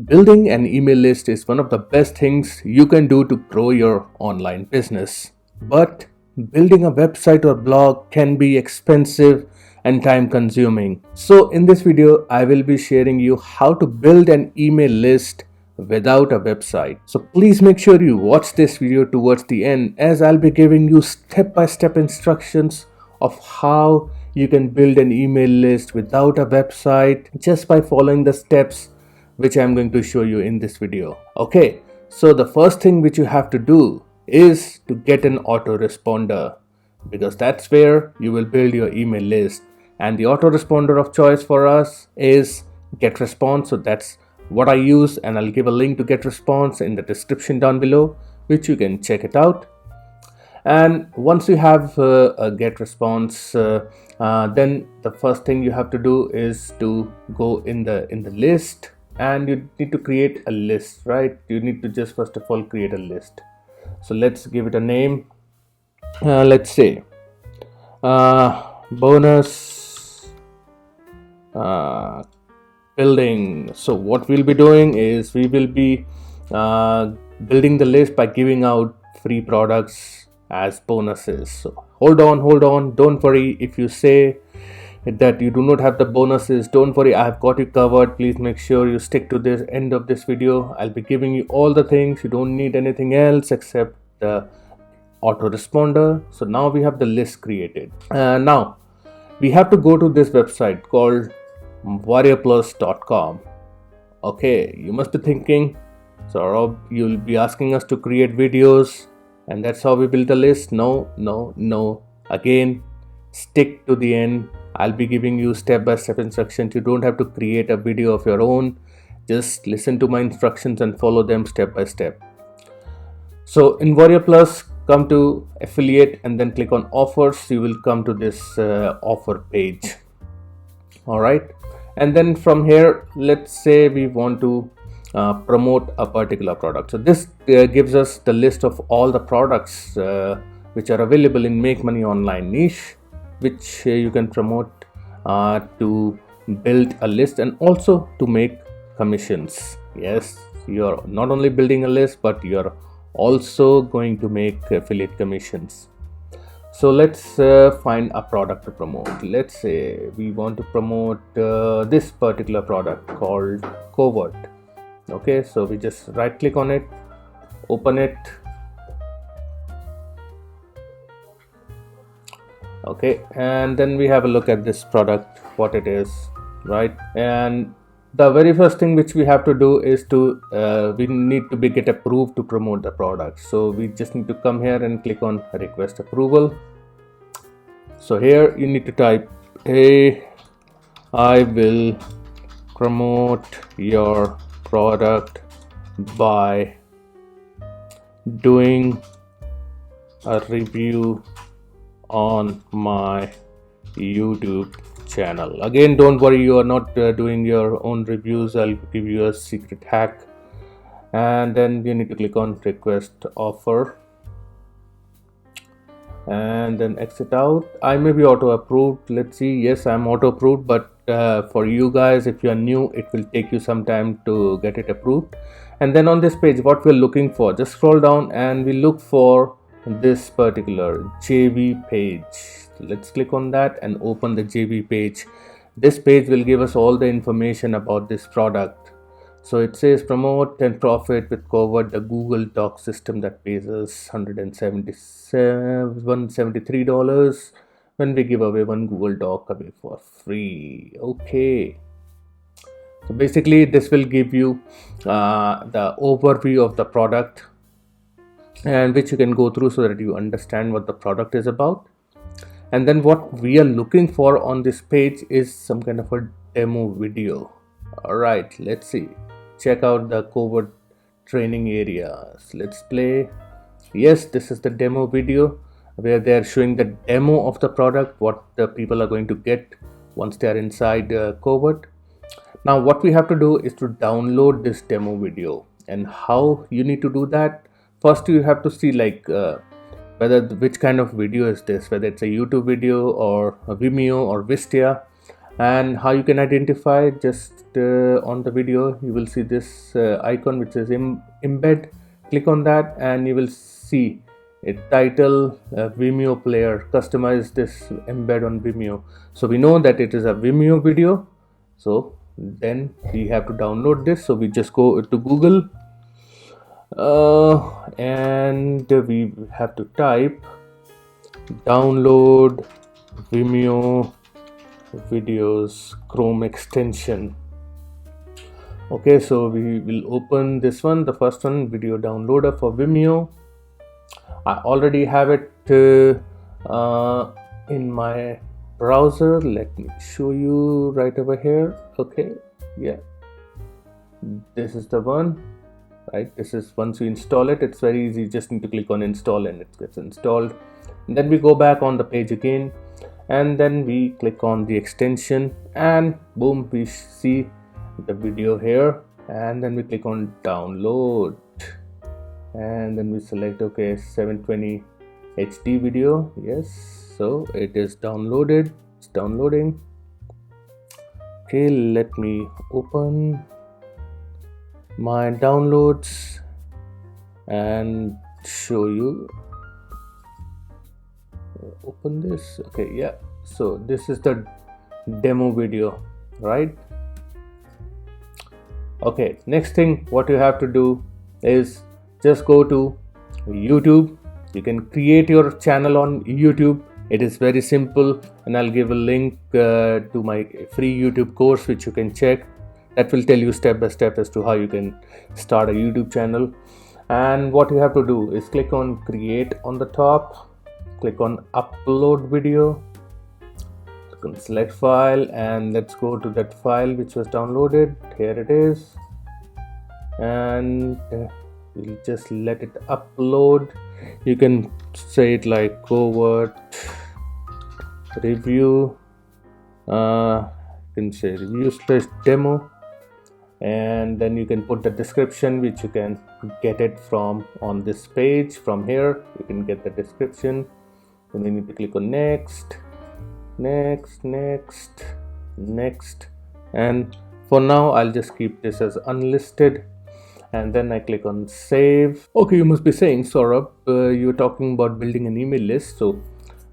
Building an email list is one of the best things you can do to grow your online business. But building a website or blog can be expensive and time consuming. So in this video, I will be sharing you how to build an email list without a website. So please make sure you watch this video towards the end, as I'll be giving you step-by-step instructions of how you can build an email list without a website just by following the steps which I'm going to show you in this video. Okay, so the first thing which you have to do is to get an autoresponder, because that's where you will build your email list. And the autoresponder of choice for us is GetResponse. So that's what I use, and I'll give a link to GetResponse in the description down below, which you can check it out. And once you have a GetResponse, then the first thing you have to do is to go in the list, and you need to create a list, right? You need to just first of all create a list. So let's give it a name. Let's say bonus building. So what we'll be doing is we will be building the list by giving out free products as bonuses. So hold on, don't worry if you say that you do not have the bonuses. Don't worry, I have got you covered. Please make sure you stick to the end of this video. I'll be giving you all the things. You don't need anything else except the autoresponder. So now we have the list created. Now we have to go to this website called warriorplus.com. Okay, you must be thinking, so you'll be asking us to create videos and that's how we build the list. No. Again, stick to the end. I'll be giving you step-by-step instructions. You don't have to create a video of your own. Just listen to my instructions and follow them step by step. So in Warrior Plus, come to affiliate and then click on offers. You will come to this offer page. All right. And then from here, let's say we want to promote a particular product. So this gives us the list of all the products which are available in Make Money Online niche, which you can promote to build a list and also to make commissions. Yes, you're not only building a list, but you're also going to make affiliate commissions. So let's find a product to promote. Let's say we want to promote this particular product called Covert. Okay, so we just right click on it, open it. Okay, and then we have a look at this product, what it is, right? And the very first thing which we have to do is to we need to get approved to promote the product. So we just need to come here and click on request approval. So here you need to type, hey, I will promote your product by doing a review on my YouTube channel. Again, don't worry, you are not doing your own reviews. I'll give you a secret hack. And then you need to click on request offer and then exit out. I may be auto approved. Let's see. Yes, I'm auto approved, but for you guys, if you are new, it will take you some time to get it approved. And then on this page, what we're looking for, just scroll down and we look for this particular JV page. So let's click on that and open the JV page. This page will give us all the information about this product. So it says promote and profit with Covert, the Google Doc system that pays us $173 when we give away one Google Doc away for free. Okay. So basically this will give you the overview of the product, and which you can go through so that you understand what the product is about. And then what we are looking for on this page is some kind of a demo video. All right, let's see. Check out the Covert training areas. Let's play. Yes, this is the demo video where they are showing the demo of the product, what the people are going to get once they are inside Covert. Now what we have to do is to download this demo video. And how you need to do that? First you have to see like which kind of video is this, whether it's a YouTube video or a Vimeo or Vistia. And how you can identify, just on the video you will see this icon which is embed. Click on that and you will see a title, Vimeo player, customize this embed on Vimeo. So we know that it is a Vimeo video, so then we have to download this. So we just go to Google and we have to type download Vimeo videos Chrome extension. Okay, so we will open this one, the first one, video downloader for Vimeo. I already have it in my browser. Let me show you right over here. Okay, yeah, this is the one, right? This is, once you install it, it's very easy, just need to click on install and it gets installed. And then we go back on the page again, and then we click on the extension, and boom, we see the video here. And then we click on download, and then we select, okay, 720 HD video. Yes, so it is downloaded, it's downloading. Okay, let me open my downloads and show you. Open this. Okay, yeah, so this is the demo video, right? Okay, next thing what you have to do is just go to YouTube. You can create your channel on YouTube. It is very simple, and I'll give a link to my free YouTube course which you can check. That will tell you step by step as to how you can start a YouTube channel. And what you have to do is click on create on the top, click on upload video, click on select file, and let's go to that file which was downloaded. Here it is, and we'll just let it upload. You can say it like covert review, you can say review/demo, and then you can put the description which you can get it from on this page. From here you can get the description, and then you need to click on next, and for now I'll just keep this as unlisted, and then I click on save. Okay, you must be saying, Saurabh, you're talking about building an email list, so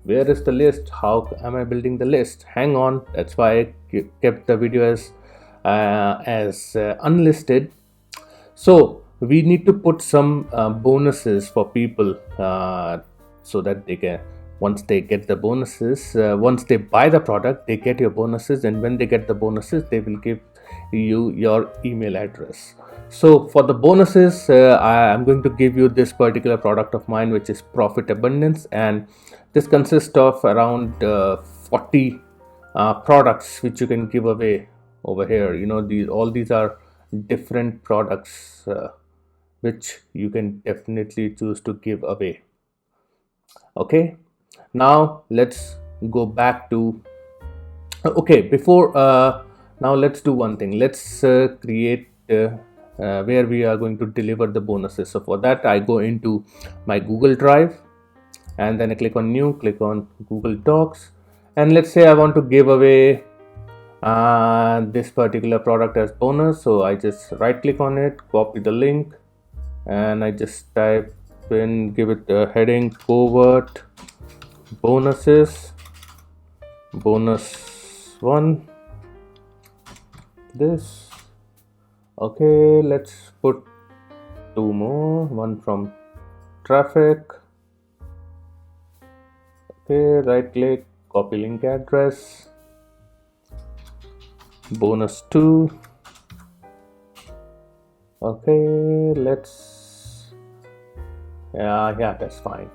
where is the list? How am I building the list? Hang on, that's why I kept the video as unlisted. So we need to put some bonuses for people so that they can, once they get the bonuses, once they buy the product, they get your bonuses, and when they get the bonuses, they will give you your email address. So for the bonuses, I'm going to give you this particular product of mine, which is Profit Abundance, and this consists of around 40 products which you can give away over here. You know, all these are different products which you can definitely choose to give away. Okay, now let's go back to before now let's do one thing. Let's create where we are going to deliver the bonuses. So for that, I go into my Google Drive, and then I click on new, click on Google Docs, and let's say I want to give away this particular product as bonus. So I just right click on it, copy the link, and I just type in, give it the heading covert bonuses, bonus 1, this. Okay, let's put 2 more, one from traffic. Okay, right click, copy link address, bonus 2. Okay, let's, yeah, that's fine.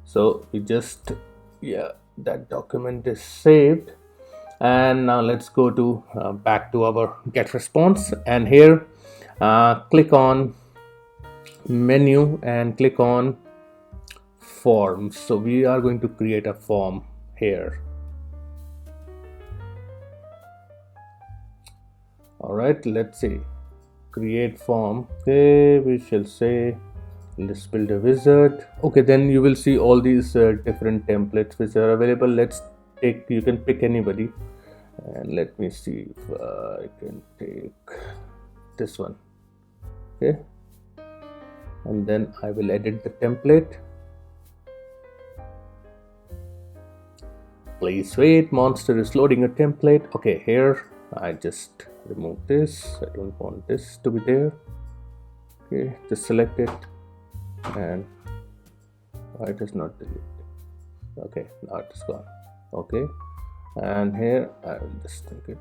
So we just, that document is saved. And now let's go to back to our get response, and here click on menu and click on forms. So we are going to create a form here. All right, let's see, create form. Okay, we shall say let's build a wizard. Okay, then you will see all these different templates which are available. Let's take, you can pick anybody. and let me see if I can take this one. Okay, and then I will edit the template. Please wait, Monster is loading a template. Okay, here I just remove this. I don't want this to be there. Okay, just select it, and why it is not deleted? Okay, now it is gone. Okay, and here I will just take it.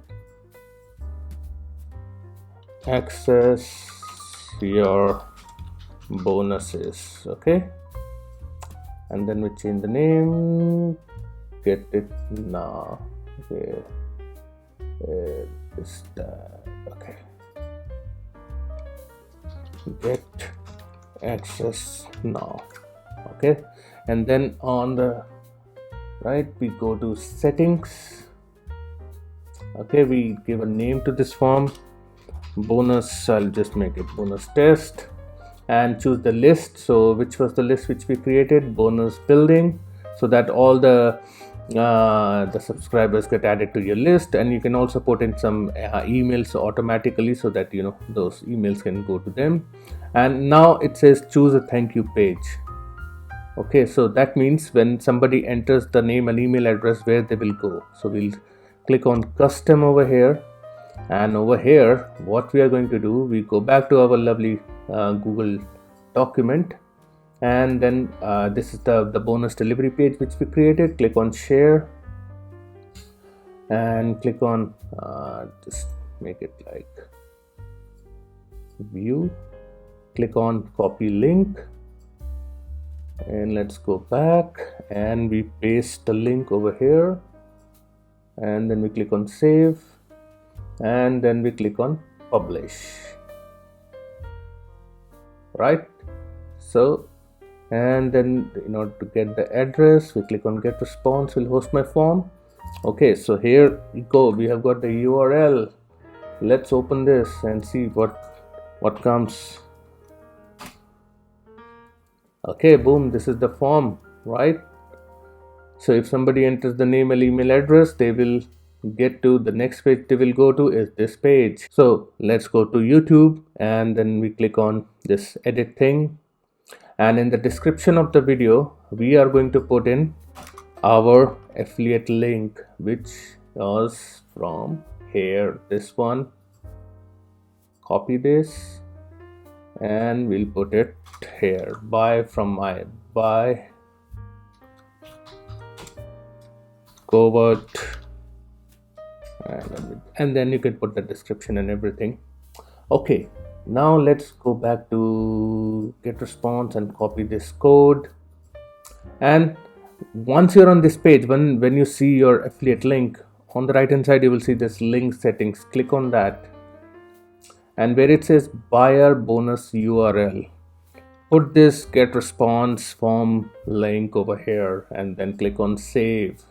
Access your bonuses. Okay, and then we change the name. Get it now. Okay, is that okay? Get access now. Okay, and then on the right we go to settings. Okay, we give a name to this form. Bonus, I'll just make it bonus test, and choose the list. So which was the list which we created? Bonus building, so that all the subscribers get added to your list. And you can also put in some emails automatically, so that those emails can go to them. And now it says choose a thank you page. Okay, so that means when somebody enters the name and email address, where they will go. So we'll click on custom over here, and over here what we are going to do, we go back to our lovely Google document, and then this is the bonus delivery page which we created. Click on share, and click on just make it like view. Click on copy link, and let's go back, and we paste the link over here, and then we click on save, and then we click on publish. Right, so, and then in order to get the address, we click on get response, will host my form. Okay, so here we go, we have got the URL. Let's open this and see what comes. Okay, boom, this is the form, right? So if somebody enters the name and email address, they will get to the next page they will go to is this page. So let's go to YouTube, and then we click on this edit thing, and in the description of the video we are going to put in our affiliate link, which was from here, this one. Copy this, and we'll put it here. Buy from my buy covert, and then you can put the description and everything. Okay, now let's go back to get response and copy this code. And once you're on this page, when you see your affiliate link, on the right hand side you will see this link settings. Click on that, and where it says buyer bonus URL, put this get response form link over here, and then click on save.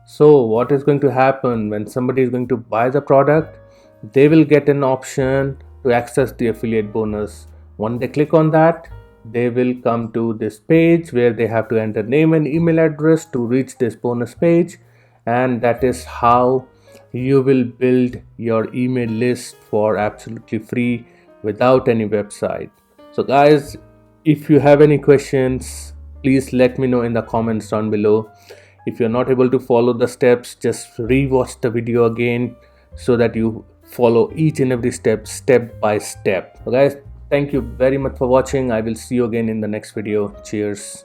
So what is going to happen when somebody is going to buy the product, they will get an option to access the affiliate bonus. When they click on that, they will come to this page where they have to enter name and email address to reach this bonus page. And that is how you will build your email list for absolutely free without any website. So guys, if you have any questions, please let me know in the comments down below. If you're not able to follow the steps, just re-watch the video again so that you follow each and every step by step. So guys, thank you very much for watching. I will see you again in the next video. Cheers.